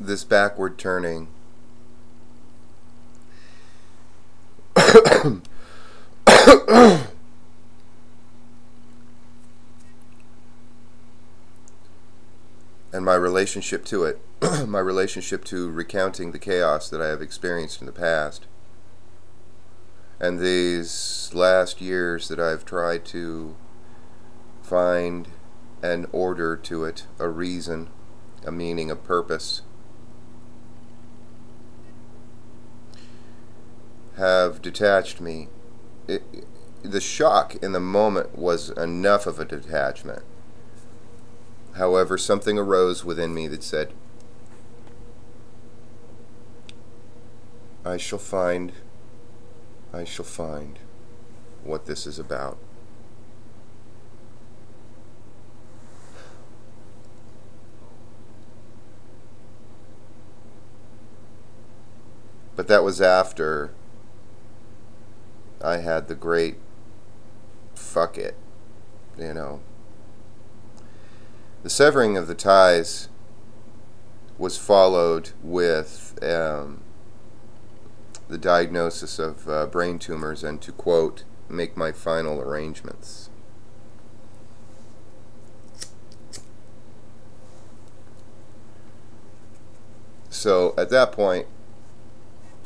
this backward turning and my relationship to it, my relationship to recounting the chaos that I have experienced in the past, and these last years that I've tried to find an order to it, a reason, a meaning, a purpose, have detached me. The shock in the moment was enough of a detachment. However, something arose within me that said, I shall find what this is about. But that was after I had the great fuck it, you know. The severing of the ties was followed with the diagnosis of brain tumors, and to quote, make my final arrangements. So at that point,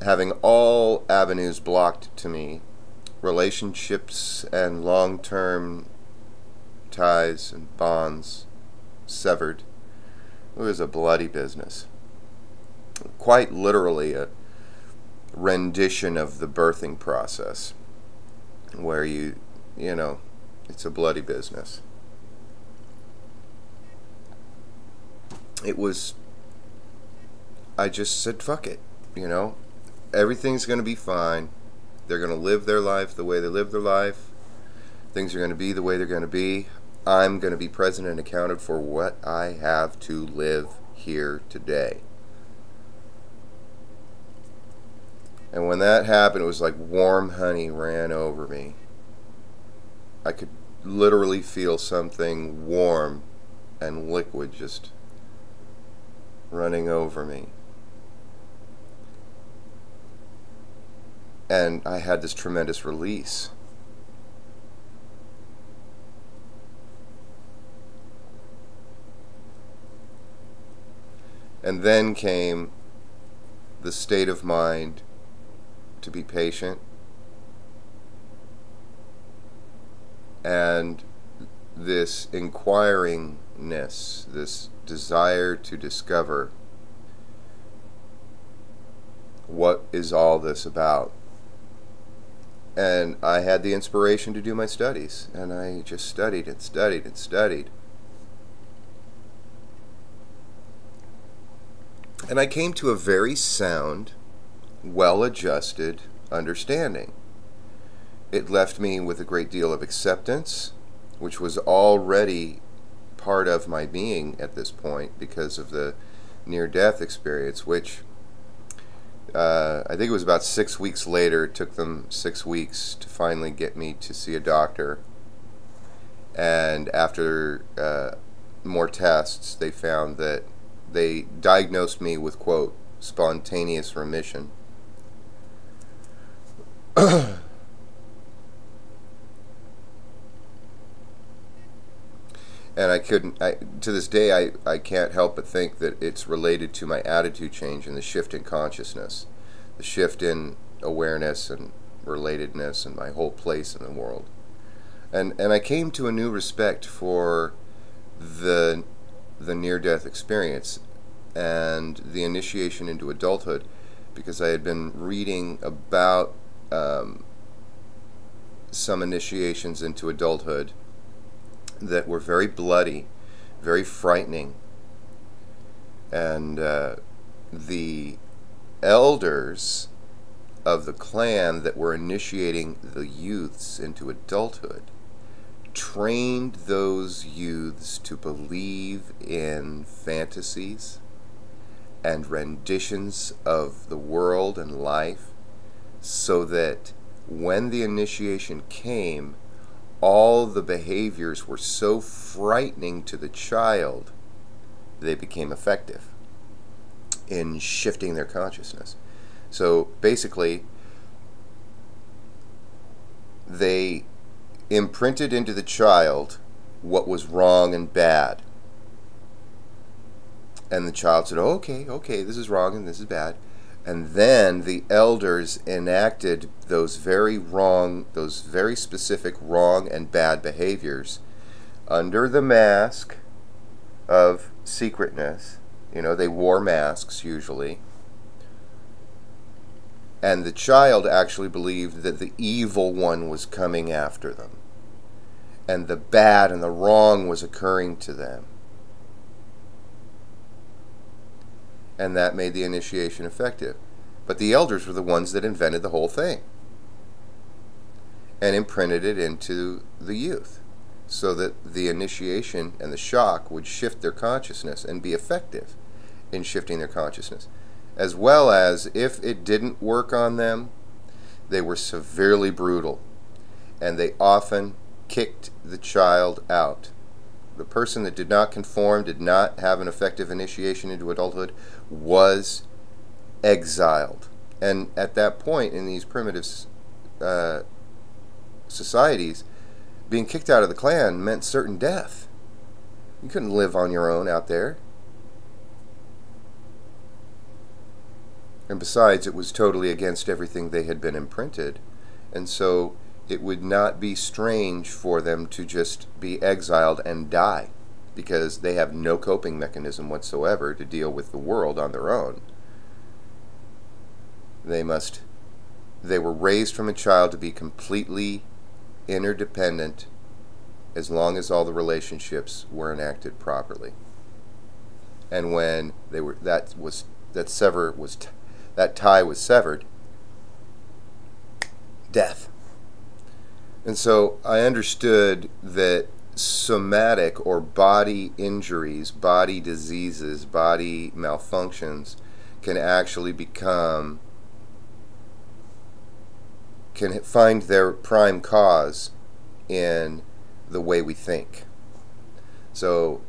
having all avenues blocked to me, relationships and long-term ties and bonds severed, it was a bloody business. Quite literally a rendition of the birthing process, where you know, it's a bloody business. It was, I just said, fuck it, you know, everything's going to be fine. They're going to live their life the way they live their life. Things are going to be the way they're going to be. I'm going to be present and accounted for what I have to live here today. And when that happened, it was like warm honey ran over me. I could literally feel something warm and liquid just running over me. And I had this tremendous release. And then came the state of mind to be patient, and this inquiringness, this desire to discover what is all this about. And I had the inspiration to do my studies, and I just studied and studied and studied. And I came to a very sound, well-adjusted understanding. It left me with a great deal of acceptance, which was already part of my being at this point because of the near-death experience, which I think it was about 6 weeks later. It took them 6 weeks to finally get me to see a doctor. And after more tests, they found that they diagnosed me with, quote, spontaneous remission. And to this day, I can't help but think that it's related to my attitude change and the shift in consciousness, the shift in awareness and relatedness and my whole place in the world. And I came to a new respect for the near-death experience and the initiation into adulthood, because I had been reading about some initiations into adulthood that were very bloody, very frightening, and the elders of the clan that were initiating the youths into adulthood trained those youths to believe in fantasies and renditions of the world and life, so that when the initiation came, all the behaviors were so frightening to the child, they became effective in shifting their consciousness. So basically, they imprinted into the child what was wrong and bad. And the child said, oh, okay, this is wrong and this is bad. And then the elders enacted those very specific wrong and bad behaviors under the mask of secretness. They wore masks usually. And the child actually believed that the evil one was coming after them. And the bad and the wrong was occurring to them. And that made the initiation effective. But the elders were the ones that invented the whole thing and imprinted it into the youth so that the initiation and the shock would shift their consciousness and be effective in shifting their consciousness. As well as, if it didn't work on them, they were severely brutal, and they often kicked the child out. The person that did not conform, did not have an effective initiation into adulthood, was exiled. And at that point, in these primitive societies, being kicked out of the clan meant certain death. You couldn't live on your own out there. And besides, it was totally against everything they had been imprinted. And so it would not be strange for them to just be exiled and die, because they have no coping mechanism whatsoever to deal with the world on their own. They were raised from a child to be completely interdependent as long as all the relationships were enacted properly. And when that tie was severed, death. And so I understood that somatic or body injuries, body diseases, body malfunctions can actually can find their prime cause in the way we think. So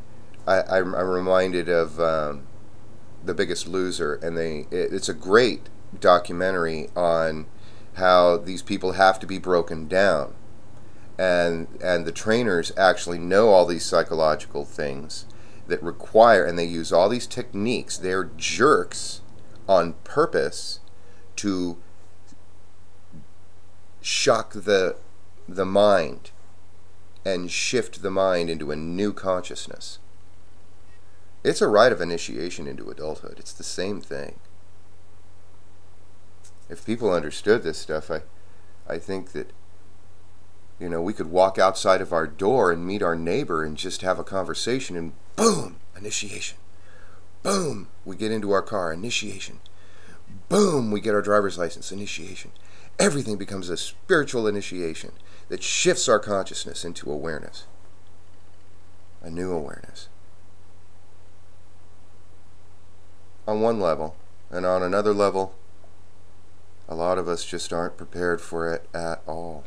I'm reminded of The Biggest Loser, and it's a great documentary on how these people have to be broken down. And the trainers actually know all these psychological things that require, and they use all these techniques. They're jerks on purpose to shock the mind and shift the mind into a new consciousness. It's a rite of initiation into adulthood. It's the same thing. If people understood this stuff, I think that we could walk outside of our door and meet our neighbor and just have a conversation, and boom, initiation. Boom, we get into our car, initiation. Boom, we get our driver's license, initiation. Everything becomes a spiritual initiation that shifts our consciousness into awareness. A new awareness. On one level, and on another level, a lot of us just aren't prepared for it at all.